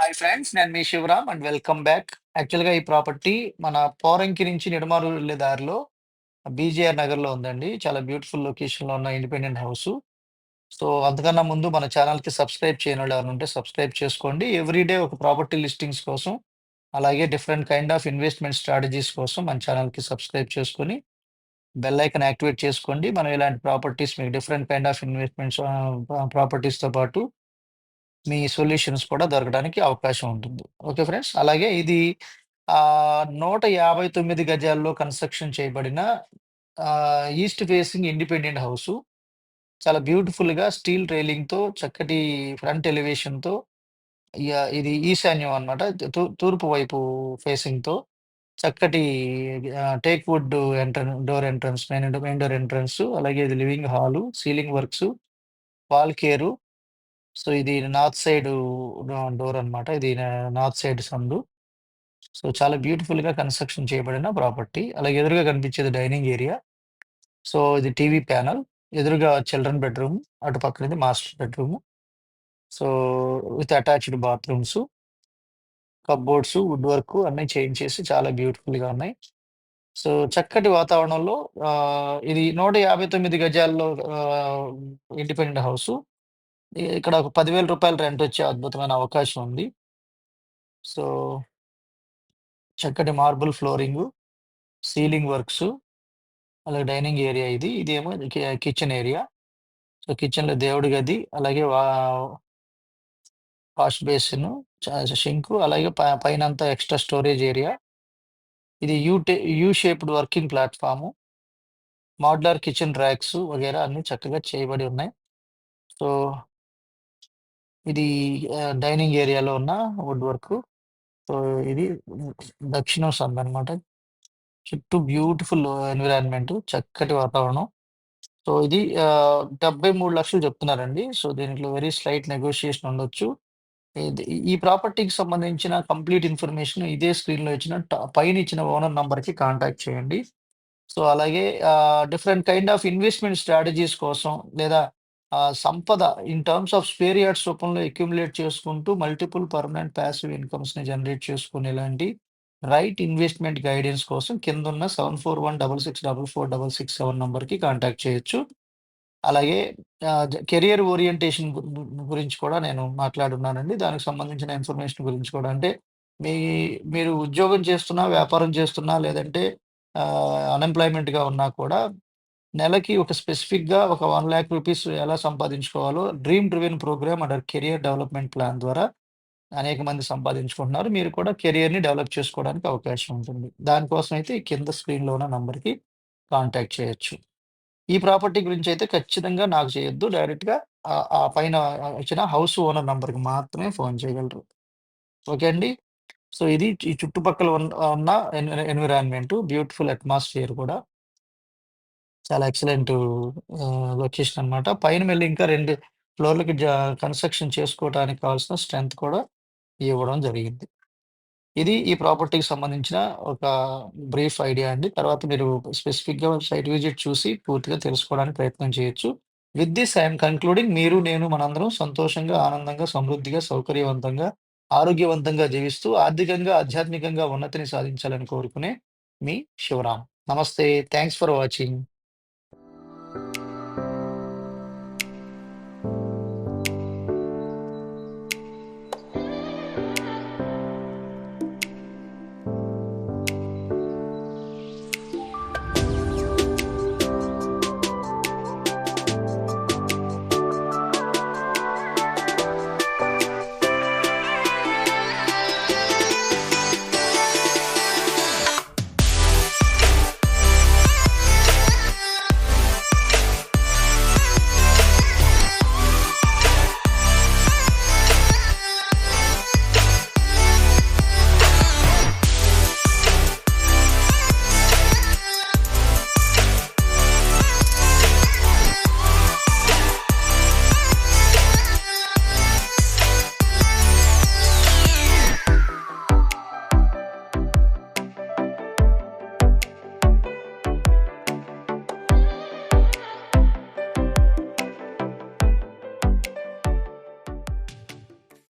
Hi friends. నేను మీ Shivaram and welcome back. యాక్చువల్‌గా ఈ ప్రాపర్టీ మన పోరంకి నుంచి నిడమారు వెళ్ళే దారిలో బీజేఆర్ నగర్‌లో ఉందండి. చాలా బ్యూటిఫుల్ లొకేషన్‌లో ఉన్న ఇండిపెండెంట్ హౌసు. సో, అంతకన్నా ముందు మన ఛానెల్‌కి సబ్స్క్రైబ్ చేయనోళ్ళు ఎవరైనా ఉంటే సబ్స్క్రైబ్ చేసుకోండి. ఎవ్రీడే ఒక ప్రాపర్టీ లిస్టింగ్స్ కోసం, అలాగే different kind of investment strategies కోసం మన ఛానెల్‌కి సబ్స్క్రైబ్ చేసుకొని, బెల్ ఐకాన్ యాక్టివేట్ చేసుకోండి. మనం ఇలాంటి ప్రాపర్టీస్ మీకు డిఫరెంట్ కైండ్ ఆఫ్ ఇన్వెస్ట్‌మెంట్స్ ప్రాపర్టీస్‌తో పాటు మీ సొల్యూషన్స్ కూడా దొరకడానికి అవకాశం ఉంటుంది. Okay friends. అలాగే ఇది 159 గజాల్లో కన్‌స్ట్రక్షన్ చేయబడిన ఈస్ట్ ఫేసింగ్ ఇండిపెండెంట్ హౌసు. చాలా బ్యూటిఫుల్‌గా స్టీల్ రైలింగ్‌తో చక్కటి ఫ్రంట్ ఎలివేషన్‌తో ఇది ఈశాన్యం అన్నమాట. తూర్పు వైపు ఫేసింగ్‌తో చక్కటి teak wood door entrance main door entrance, అలాగే ఇది living hall, ceiling works, wall care. So, ఇది నార్త్ సైడు డోర్ అనమాట. ఇది నార్త్ సైడ్ సందు. సో, చాలా బ్యూటిఫుల్‌గా కన్‌స్ట్రక్షన్ చేయబడిన ప్రాపర్టీ. అలాగే ఎదురుగా కనిపించేది డైనింగ్ ఏరియా. సో, ఇది టీవీ ప్యానెల్. ఎదురుగా చిల్డ్రన్ బెడ్‌రూమ్. అటు పక్కనది master bedroom. So, with attached bathrooms, cupboards, wood work అన్నీ చేయించేసి చాలా బ్యూటిఫుల్‌గా ఉన్నాయి. సో, చక్కటి వాతావరణంలో ఇది 159 గజాల్లో ఇండిపెండెంట్ హౌసు. ఇక్కడ ఒక రూ. 10,000 రెంటొచ్చే అద్భుతమైన అవకాశం ఉంది. సో, చక్కటి మార్బుల్ ఫ్లోరింగు, సీలింగ్ వర్క్సు, అలాగే డైనింగ్ ఏరియా ఇది. ఇదేమో కిచెన్ ఏరియా. సో, కిచెన్‌లో దేవుడి గది, అలాగే వాష్ బేసిను, సింకు, అలాగే పైనంతా ఎక్స్‌ట్రా స్టోరేజ్ ఏరియా. ఇది U shaped working platform, modular kitchen racks వగైరా అన్నీ చక్కగా చేయబడి ఉన్నాయి. సో, ఇది డైనింగ్ ఏరియాలో ఉన్న వుడ్ వర్కు. సో, ఇది దక్షిణం సందనమాట. చుట్టూ బ్యూటిఫుల్ ఎన్విరాన్మెంటు, చక్కటి వాతావరణం. సో, ఇది 73,00,000 చెప్తున్నారండి. సో, దీంట్లో వెరీ స్లైట్ నెగోషియేషన్ ఉండొచ్చు. ఈ ప్రాపర్టీకి సంబంధించిన కంప్లీట్ ఇన్ఫర్మేషన్ ఇదే స్క్రీన్‌లో ఇచ్చిన పైన ఇచ్చిన ఓనర్ నంబర్‌కి కాంటాక్ట్ చేయండి. సో, అలాగే different kind of investment strategies కోసం లేదా సంపద in terms of square yards రూపంలో అక్యుములేట్ చేసుకుంటూ మల్టిపుల్ పర్మనెంట్ పాసివ్ ఇన్‌కమ్స్‌ని జనరేట్ చేసుకునేలాంటి రైట్ ఇన్వెస్ట్‌మెంట్ గైడెన్స్ కోసం కిందున్న 7416644667 నంబర్‌కి కాంటాక్ట్ చేయొచ్చు. అలాగే కెరియర్ ఓరియంటేషన్ గురించి కూడా నేను మాట్లాడున్నానండి. దానికి సంబంధించిన ఇన్ఫర్మేషన్ గురించి కూడా అంటే మీ మీరు ఉద్యోగం చేస్తున్నా, వ్యాపారం చేస్తున్నా లేదంటే అన్‌ఎంప్లాయ్‌మెంట్‌గా ఉన్నా కూడా నెలకి ఒక స్పెసిఫిక్‌గా ఒక 1,00,000 రూపీస్ ఎలా సంపాదించుకోవాలో dream driven program under career development plan ద్వారా అనేక మంది సంపాదించుకుంటున్నారు. మీరు కూడా కెరియర్‌ని డెవలప్ చేసుకోవడానికి అవకాశం ఉంటుంది. దానికోసం అయితే ఈ కింద స్క్రీన్‌లో ఉన్న నంబర్‌కి కాంటాక్ట్ చేయొచ్చు. ఈ ప్రాపర్టీ గురించయితే ఖచ్చితంగా నాకు చేయొద్దు. డైరెక్ట్‌గా ఆ పైన ఇచ్చిన హౌస్ ఓనర్ నంబర్‌కి మాత్రమే ఫోను చేయగలరు. ఓకే అండి. సో, ఇది ఈ చుట్టుపక్కల ఉన్న ఎన్విరాన్మెంటు, బ్యూటిఫుల్ అట్మాస్ఫియర్ కూడా చాలా ఎక్సలెంటు లొకేషన్ అనమాట. పైన మళ్ళీ ఇంకా 2 ఫ్లోర్‌లకి కన్‌స్ట్రక్షన్ చేసుకోవటానికి కావాల్సిన స్ట్రెంత్ కూడా ఇవ్వడం జరిగింది. ఇది ఈ ప్రాపర్టీకి సంబంధించిన ఒక బ్రీఫ్ ఐడియా అండి. తర్వాత మీరు స్పెసిఫిక్‌గా సైట్ విజిట్ చూసి పూర్తిగా తెలుసుకోవడానికి ప్రయత్నం చేయొచ్చు. With this I am concluding నేను మనందరం సంతోషంగా, ఆనందంగా, సమృద్ధిగా, సౌకర్యవంతంగా, ఆరోగ్యవంతంగా జీవిస్తూ ఆర్థికంగా, ఆధ్యాత్మికంగా ఉన్నతిని సాధించాలని కోరుకునే మీ శివరామ్. నమస్తే. Thanks for watching.